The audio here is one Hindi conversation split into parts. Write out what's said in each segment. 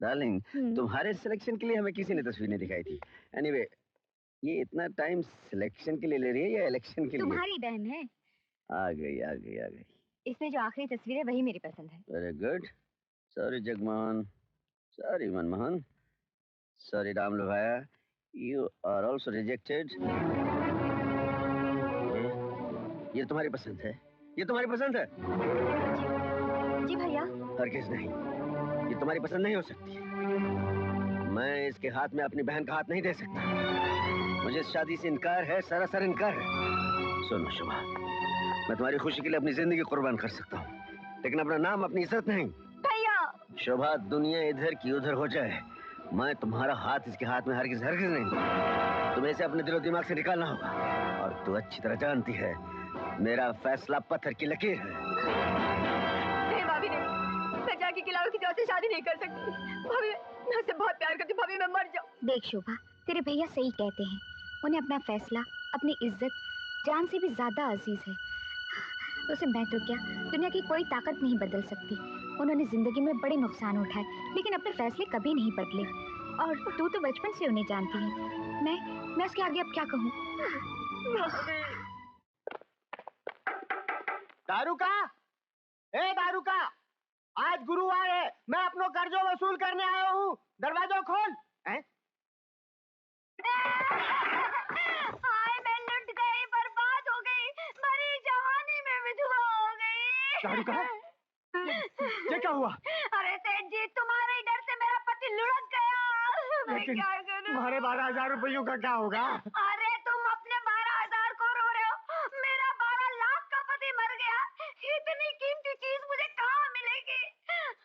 डार्लिंग, तुम्हारे सिलेक्शन के लिए हमें किसी ने तस्वीर नहीं दिखाई थी। एनीवे, ये इतना टाइम सिलेक्शन के लिए ले रही है या इलेक्शन के लिए? तुम्हारी बहन है। आ गई आ गई आ गई। इसमें जो आखिरी तस्वीर है वही मेरी पसंद है। Very good. Sorry Jagmohan, sorry Manmohan, sorry Ram Lohia, you are also rejected. ये तुम्हारी पसंद है? ये तुम्हारी पसंद है? जी भैया। हरगिज़ नहीं, ये तुम्हारी पसंद नहीं हो सकती। मैं इसके हाथ में अपनी बहन का हाथ नहीं दे सकता। मुझे इस शादी से इनकार है, सरासर इनकार है। सुनो शुभा, मैं तुम्हारी खुशी के लिए अपनी जिंदगी कुर्बान कर सकता हूँ, लेकिन अपना नाम, अपनी इज्जत नहीं। भैया। शोभा, दुनिया इधर की उधर हो जाए, मैं तुम्हारा हाथ इसके हाथ में हरगिज़ हरगिज़ नहीं। तुम्हें इसे अपने दिलो दिमाग से निकालना होगा। और तू अच्छी तरह जानती है, मेरा फैसला पत्थर की लकीर है। नहीं भाभी, नहीं, मैं जाके किलारू की तरह से शादी नहीं कर सकती। भाभी, मैं उससे बहुत प्यार करती हूँ। भाभी, मैं मर जाऊँ। देख शोभा, तेरे भैया सही कहते हैं। उन्हें अपना फैसला, अपनी इज्जत जान से भी ज्यादा अजीज है। उसे मैं तो क्या, दुनिया की कोई ताकत नहीं बदल सकती। उन्होंने जिंदगी में बड़े नुकसान उठाए, लेकिन अपने फैसले कभी नहीं बदले। और तू तो बचपन से उन्हें जानती है। मैं उसके आगे अब क्या कहूँ? दारुका, ए दारुका, आज गुरुवार है, मैं अपनो कर्जो वसूल करने आया हूँ। दरवाजा खोल। हाय, मैं लुट गई, बर्बाद हो गई, मरी जवानी में विधवा हो गई। दारुका, ये क्या हुआ? अरे सेठ जी, तुम्हारे डर से मेरा पति लुढ़क गया। मैं क्या करूं? तुम्हारे 12,000 रुपयों का क्या होगा? अरे तुम अपने 12,000 को रो रहे हो, मेरा 12 लाख का पति मर गया। इतनी कीमती चीज मुझे कहाँ मिलेगी?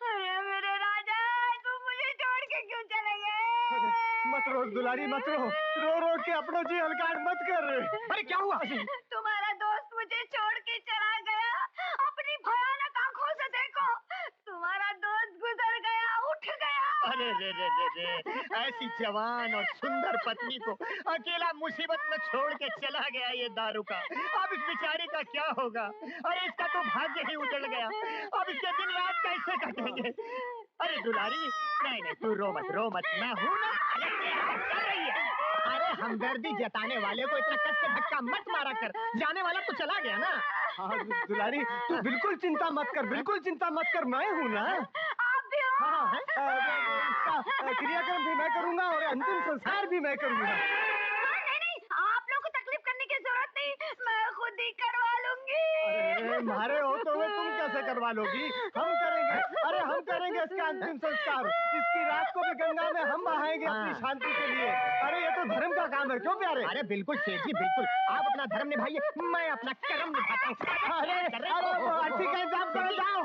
अरे मेरे राजा, तुम मुझे छोड़ के क्यों चले गए? मत रो दुलारी, मत रो। रो रो के अपनों जी हलकाट मत कर। अरे क्या हुआ? तुम्हारा दोस्त मुझे छोड़ के चला गया। अपनी भयानक आंखों से देखो, तुम्हारा दोस्त गुजर गया, उठ गया। अरे रे रे रे रे, ऐसी जवान और सुंदर पत्नी को अकेला मुसीबत में छोड़ के चला गया ये दारू का। अब इस बेचारे का क्या होगा? अरे इसका तो भाग्य ही उजड़ गया। अब इसके दिन रात कैसे कटेंगे? अरे दुलारी, नहीं नहीं, तू रो मत, मैं हूं ना। कर रही है। अरे हमदर्दी जताने वाले को इतना कस के धक्का मत मारा कर, जाने वाला तो चला गया ना। हाँ दुलारी, तू बिल्कुल चिंता मत कर, बिल्कुल चिंता मत कर, मैं हूँ ना। आप भी हो? हाँ, इसका क्रियाक्रम भी मैं करूँगा और अंतिम संस्कार भी मैं करूँगा। नहीं, आप लोगों को तकलीफ करने की जरूरत नहीं, मैं खुद ही करवा लूंगी। अरे मारे हो तो तुम कैसे करवा लोगी? हम करेंगे, अरे हम करेंगे इसका अंतिम संस्कार। इसकी रात को भी गंगा में हम बहाएंगे अपनी शांति के लिए। अरे ये तो धर्म का काम है, क्यों प्यारे? अरे बिल्कुल सेठ जी, बिल्कुल। आप अपना धर्म निभाइए, मैं अपना कर्म निभाता हूँ। अरे अच्छी का इंतजाम करो, जाओ।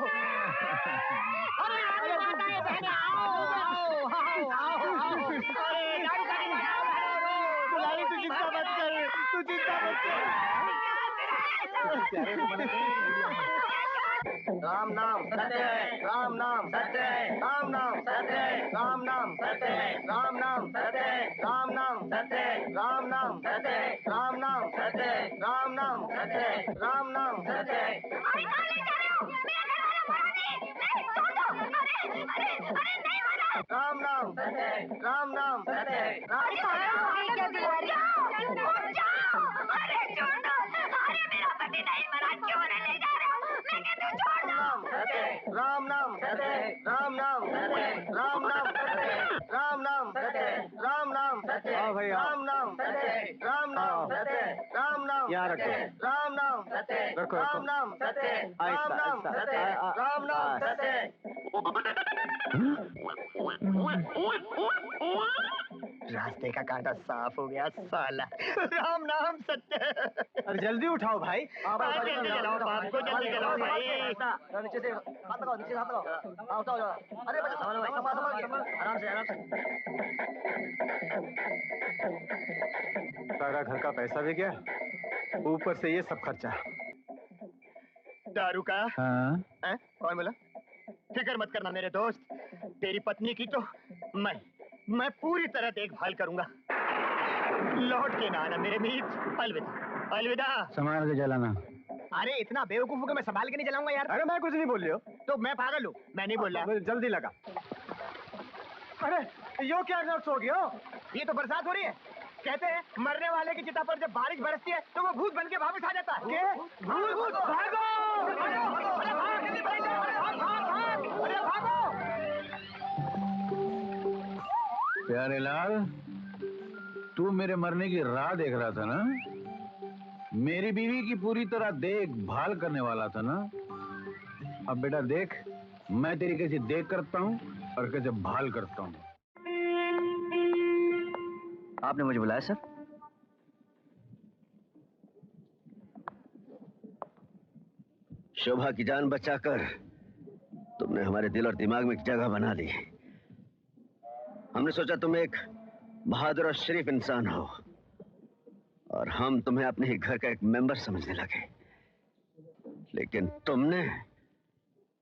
अरे माताएं बहनें, आओ। अरे दारू का नहीं, दुलारी तू चिंता मत कर, तू चिंता मत कर। राम नाम सत्य है, राम नाम सत्य है, राम नाम सत्य है, राम नाम सत्य है, राम नाम सत्य है, राम नाम सत्य है, राम नाम सत्य है, राम नाम सत्य है, राम नाम सत्य है, राम नाम सत्य है। अरे कहाँ ले जा रहे हो? मेरा घर वाला मरा नहीं, छोड़ दो। अरे नहीं मरा। राम नाम सत्य है, राम नाम सत्य है, राम अरे छोड़ दो। अरे मेरा पति नहीं मरा, क्यों ले जा रहे हो? मैं कहती हूँ छोड़ दो। राम नाम सत्य है, राम नाम सत्य है, राम नाम सत्य है, राम नाम सत्य है, राम नाम सत्य है, राम नाम सत्य है, राम नाम सत्य है, राम नाम सत्य है, राम नाम सत्य है, राम नाम सत्य है, राम नाम सत्य है, राम नाम सत्य है। रास्ते का कांटा साफ हो गया साला। राम नाम सत्य है। अरे जल्दी उठाओ भाई। जल्दी चलाओ बाप को, जल्दी चलाओ भाई। नीचे से हाथ लगाओ, नीचे से हाथ लगाओ। उठाओ जाओ। अरे संभालो भाई, संभाल आराम से, आराम से। सारा घर का पैसा भी गया, ऊपर से ये सब खर्चा। दारू का? हाँ? कौन बोला? फिक्र मत करना मेरे दोस्त, तेरी पत्नी की तो मैं पूरी तरह देखभाल करूंगा। लौट के ना आना मेरे मीत। अलविदा, अलविदा। संभाल के जलाना। अरे इतना बेवकूफ हो के मैं संभाल के नहीं जलाऊंगा यार। अरे मैं कुछ नहीं बोल रही हो। तो मैं पागल हूँ, मैं नहीं बोल रहा। जल्दी लगा। अरे यो क्या नर्स हो गया? ये तो बरसात हो रही है। कहते हैं मरने वाले की चिता पर जब बारिश बरसती है तो वो भूत बन के वापस आ जाता है। भूत? भागो! अरे भागो! प्यारे लाल, तू मेरे मरने की राह देख रहा था ना? मेरी बीवी की पूरी तरह देखभाल करने वाला था ना? अब बेटा देख, मैं तेरी कैसे देख करता हूँ और कैसे भाल करता हूँ। आपने मुझे बुलाया सर? शोभा की जान बचाकर तुमने हमारे दिल और दिमाग में एक जगह बना ली। हमने सोचा तुम एक बहादुर और शरीफ इंसान हो और हम तुम्हें अपने ही घर का एक मेंबर समझने लगे, लेकिन तुमने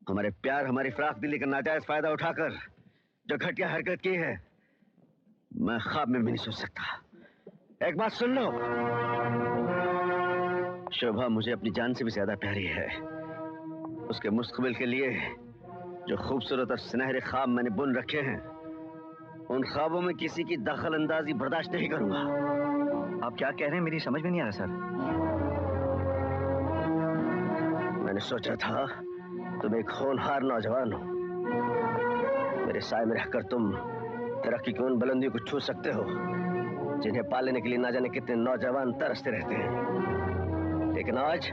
हमारे प्यार, हमारी फराख दिली का नाजायज फायदा उठाकर जो घटिया हरकत की है, मैं ख्वाब में भी नहीं सोच सकता। एक बात सुन लो, शोभा मुझे अपनी जान से भी ज्यादा प्यारी है। उसके मुस्तकबिल के लिए जो खूबसूरत और सुनहरे ख्वाब मैंने बुन रखे हैं, उन ख्वाबों में किसी की दखल अंदाजी बर्दाश्त नहीं करूंगा। आप क्या कह रहे हैं, मेरी समझ में नहीं आ रहा सर। मैंने सोचा था तुम एक होनहार नौजवान हो, मेरे साए में रहकर तुम तरक्की की उन बुलंदियों को छू सकते हो जिन्हें पालने के लिए ना जाने कितने नौजवान तरसते रहते हैं। लेकिन आज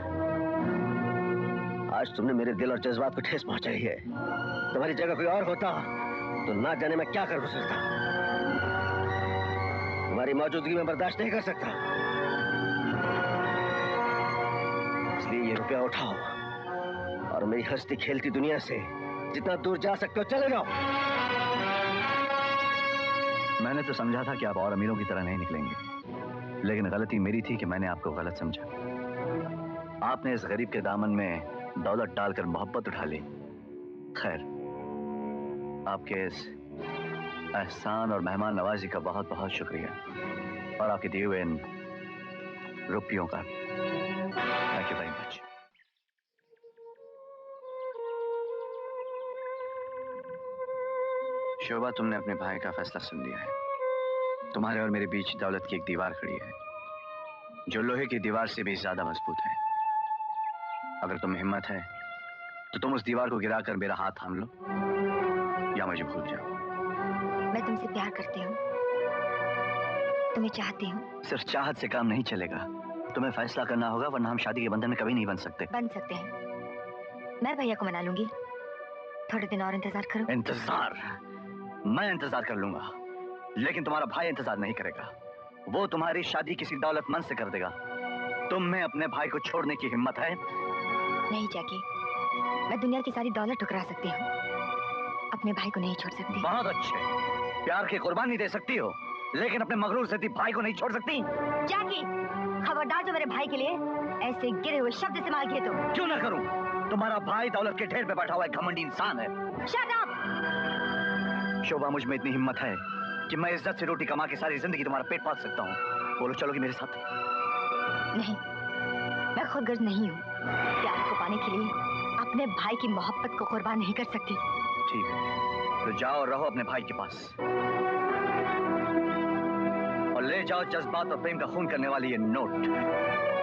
तुमने मेरे दिल और जज्बात को ठेस पहुंचाई है। तुम्हारी जगह कोई और होता तो ना जाने मैं क्या कर गुजरता। तुम्हारी मौजूदगी में बर्दाश्त नहीं कर सकता, इसलिए ये रुपया उठाओ और मेरी हंसती खेलती दुनिया से जितना दूर जा सकते हो चले जाओ। मैंने तो समझा था कि आप और अमीरों की तरह नहीं निकलेंगे, लेकिन गलती मेरी थी कि मैंने आपको गलत समझा। आपने इस गरीब के दामन में दौलत डालकर मोहब्बत उठा ली। खैर, आपके इस एहसान और मेहमान नवाजी का बहुत बहुत शुक्रिया और आपके दिए हुए इन रुपयों का। Thank you very much. Shobha, तुमने अपने भाई का फैसला सुन लिया है। तुम्हारे और मेरे बीच दौलत की एक दीवार खड़ी है जो लोहे की दीवार से भी ज्यादा मजबूत है। अगर तुम्हें हिम्मत है तो तुम उस दीवार को गिराकर मेरा हाथ थाम लो या मुझे भूल जाओ। मैं तुमसे प्यार करती हूँ, तुम्हें चाहती हूँ। सिर्फ चाहत से काम नहीं चलेगा, तुम्हें फैसला करना होगा, वरना हम शादी के बंधन में कभी नहीं बन सकते। बन सकते हैं, मैं भैया को मना लूंगी। थोड़े दिन और इंतजार करो। इंतजार? मैं इंतजार कर लूंगा, लेकिन तुम्हारा भाई इंतजार नहीं करेगा। वो तुम्हारी शादी किसी दौलतमंद से कर देगा। तुम में अपने भाई को छोड़ने की हिम्मत है? नहीं जैकी, मैं दुनिया की सारी दौलत ठुकरा सकती हूँ, अपने भाई को नहीं छोड़ सकती। बहुत अच्छे, प्यार की कुर्बानी दे सकती हो, लेकिन अपने मगरूर से भाई को नहीं छोड़ सकती। जैकी, खबरदार जो मेरे भाई के लिए ऐसे गिरे हुए शब्द इस्तेमाल किए तो। क्यों ना करूं? तुम्हारा भाई दौलत के ढेर पे बैठा हुआ एक घमंडी इंसान है। Shut up! शोभा, मुझ में इतनी हिम्मत है कि मैं इज्जत से रोटी कमा के सारी जिंदगी तुम्हारा पेट पाल सकता हूँ। बोलो, चलोगी मेरे साथ? नहीं, मैं खुदगर्ज नहीं हूँ। प्यार को पाने के लिए अपने भाई की मोहब्बत को कुर्बान नहीं कर सकती। ठीक है, तो जाओ और रहो अपने भाई के पास और ले जाओ जज्बात और प्रेम का खून करने वाली ये नोट।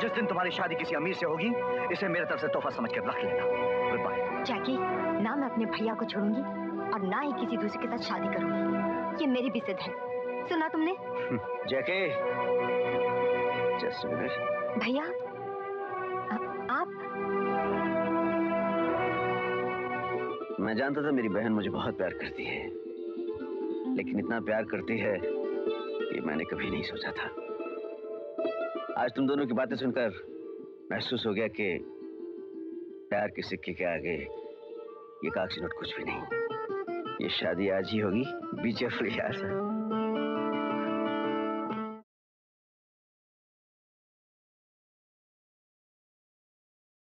जिस दिन तुम्हारी शादी किसी अमीर से होगी, इसे मेरे तरफ से तोहफा समझ कर रख लेना। Good bye. जैकी, ना मैं अपने भैया को छोड़ूंगी और ना ही किसी दूसरे के साथ शादी करूंगी। ये मेरी भी जिद है, सुना तुमने? जैकी, जस्ट अ मिनट। भैया, आप? मैं जानता था मेरी बहन मुझे बहुत प्यार करती है, लेकिन इतना प्यार करती है ये मैंने कभी नहीं सोचा था। आज तुम दोनों की बातें सुनकर महसूस हो गया कि प्यार के सिक्के के आगे ये कागजी नोट कुछ भी नहीं। ये शादी आज ही होगी। बी केयरफुल यार।